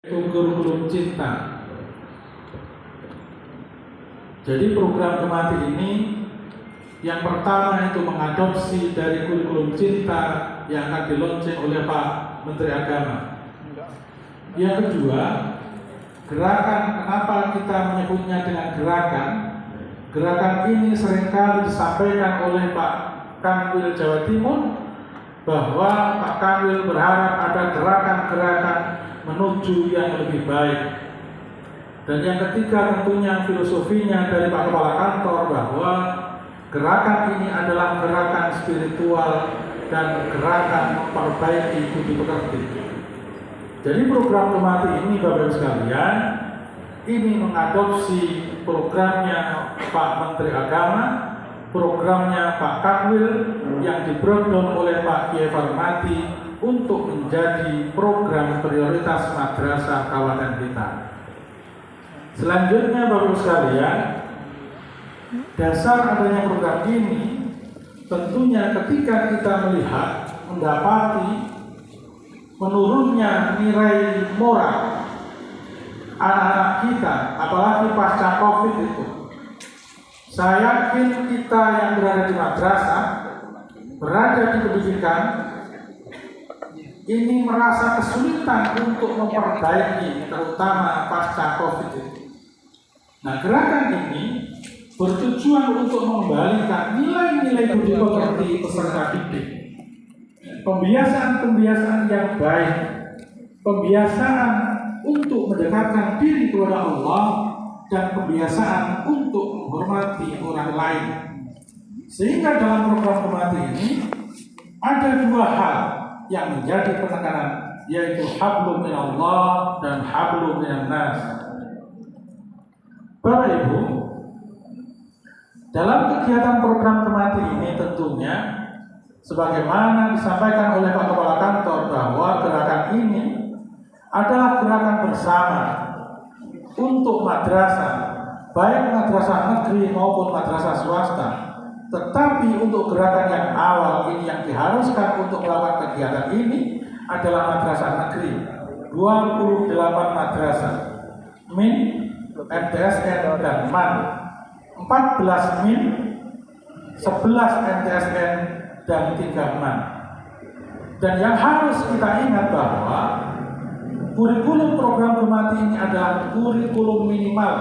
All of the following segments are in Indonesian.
Kurikulum Cinta. Jadi program Gemati ini yang pertama itu mengadopsi dari kurikulum cinta yang akan dilaunching oleh Pak Menteri Agama. Yang kedua, gerakan, kenapa kita menyebutnya dengan gerakan? Gerakan ini seringkali disampaikan oleh Pak Kanwil Jawa Timur bahwa Pak Kanwil berharap ada gerakan-gerakan menuju yang lebih baik. Dan yang ketiga tentunya filosofinya dari Pak Kepala Kantor bahwa gerakan ini adalah gerakan spiritual dan gerakan memperbaiki budi pekerti. Jadi program Gemati ini Bapak Ibu sekalian, ini mengadopsi programnya Pak Menteri Agama, programnya Pak Kanwil yang di-breakdown oleh Pak Kiai Farmadi untuk menjadi program prioritas madrasah kawasan kita. Selanjutnya Bapak Ibu sekalian, dasar adanya program ini tentunya ketika kita melihat, mendapati menurunnya nilai moral anak-anak kita, apalagi pasca COVID itu. Saya yakin kita yang berada di madrasah, berada di pendidikan, ini merasa kesulitan untuk memperbaiki, terutama pasca COVID itu. Nah, gerakan ini bertujuan untuk mengembalikan nilai-nilai budi pekerti peserta didik. Pembiasaan-pembiasaan yang baik, pembiasaan untuk mendekatkan diri kepada Allah, dan pembiasaan untuk menghormati orang lain. Sehingga dalam program Gemati ini ada dua hal yang menjadi penekanan, yaitu hablum minallah dan hablum minan nas. Bapak Ibu, dalam kegiatan program Gemati ini tentunya sebagaimana disampaikan oleh Pak Kepala Kantor bahwa gerakan ini adalah gerakan bersama untuk madrasah, baik madrasah negeri maupun madrasah swasta. Tetapi untuk gerakan yang awal ini yang diharuskan untuk melakukan kegiatan ini adalah madrasah negeri. 28 madrasah, MIN, MTSN dan MAN. 14 MIN, 11 MTSN dan 3 MAN. Dan yang harus kita ingat bahwa kurikulum program Gemati ini adalah kurikulum minimal,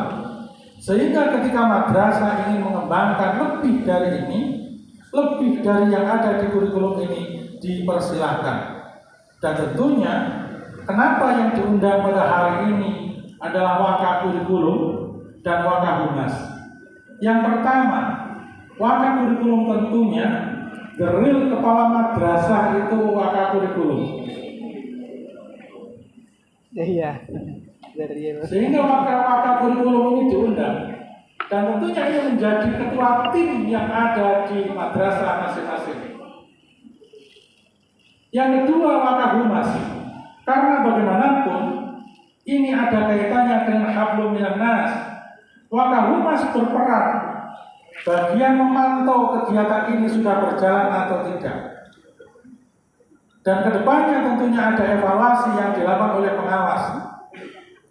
sehingga ketika madrasah ingin mengembangkan lebih dari ini, lebih dari yang ada di kurikulum ini, dipersilahkan. Dan tentunya kenapa yang diundang pada hari ini adalah wakaf kurikulum dan wakaf humas. Yang pertama, wakaf kurikulum tentunya geril kepala madrasah itu wakaf kurikulum. Iya. Sehingga wakaf kurikulum ini diundang. Dan tentunya ini menjadi ketua tim yang ada di madrasah masing-masing. Yang kedua, wakaf humas. Karena bagaimanapun ini ada kaitannya dengan hablum minan nas. Wakaf humas berperan bagian memantau kegiatan ini sudah berjalan atau tidak. Dan kedepannya tentunya ada evaluasi yang dilakukan oleh pengawas.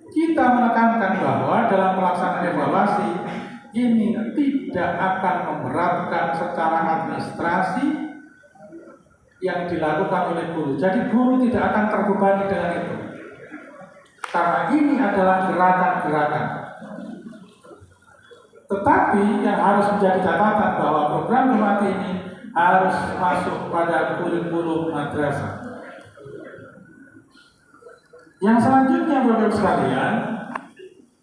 Kita menekankan bahwa dalam pelaksanaan evaluasi ini tidak akan memberatkan secara administrasi yang dilakukan oleh guru. Jadi guru tidak akan terbebani dengan itu. Karena ini adalah gerakan-gerakan. Tetapi yang harus menjadi catatan bahwa program Gemati ini harus masuk pada kurikulum madrasah. Yang selanjutnya Bapak Ibu sekalian,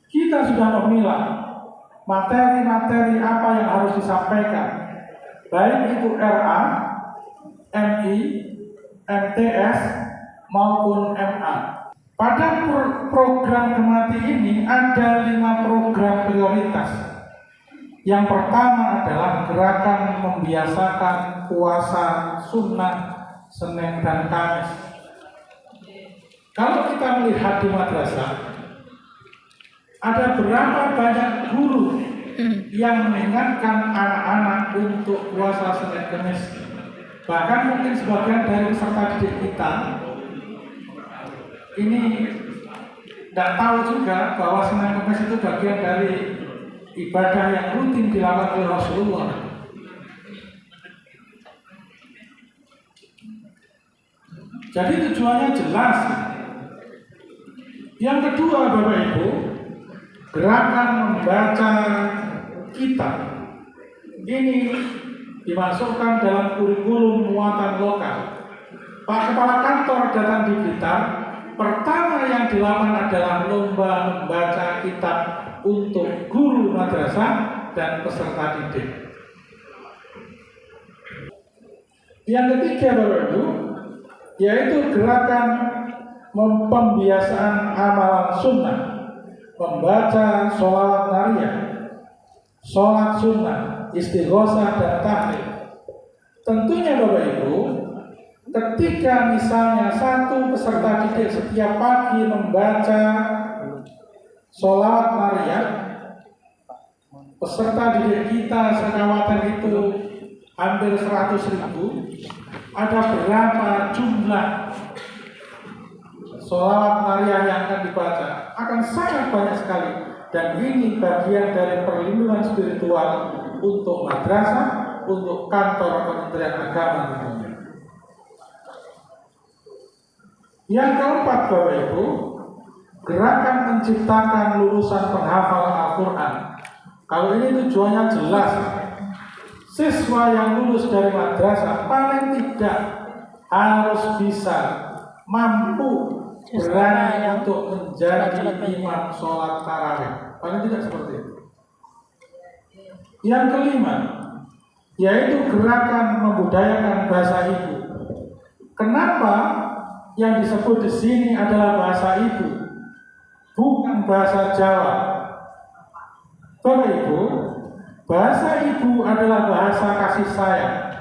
kita sudah memilah materi-materi apa yang harus disampaikan, baik itu RA, MI, MTS maupun MA. Pada program Gemati ini ada 5 program prioritas. Yang pertama adalah gerakan membiasakan puasa sunnah Senin dan Kamis. Kalau kita melihat di madrasah, ada berapa banyak guru yang mengingatkan anak-anak untuk puasa Senin Kamis. Bahkan mungkin sebagian dari peserta didik kita ini tidak tahu juga bahwa Senin Kemis itu bagian dari ibadah yang rutin dilakukan oleh Rasulullah. Jadi tujuannya jelas. Yang kedua, Bapak Ibu, gerakan membaca kitab ini dimasukkan dalam kurikulum muatan lokal. Pak Kepala Kantor datang di Blitar, pertama yang dilakukan adalah lomba membaca kitab untuk guru madrasah dan peserta didik. Yang ketiga, Bapak Ibu, yaitu gerakan pembiasaan amalan sunnah, membaca sholawat nariyah, sholat sunnah, istighosah dan tahlil. Tentunya Bapak Ibu, ketika misalnya satu peserta didik setiap pagi membaca sholawat nariyah, peserta didik kita sekawasan itu hampir 100.000. Ada berapa jumlah sholawat nariyah yang akan dibaca? Akan sangat banyak sekali. Dan ini bagian dari perlindungan spiritual untuk madrasah, untuk kantor Kementerian Agama tentunya. Yang keempat, Bapak Ibu, gerakan menciptakan lulusan penghafal Al-Quran. Kalau ini tujuannya jelas, siswa yang lulus dari madrasah paling tidak harus bisa mampu berani untuk menjadi imam sholat tarawih. Paling tidak seperti itu. Yang kelima, yaitu gerakan membudayakan bahasa ibu. Kenapa yang disebut di sini adalah bahasa ibu, bukan bahasa Jawa? Bapak Ibu, bahasa ibu adalah bahasa kasih sayang.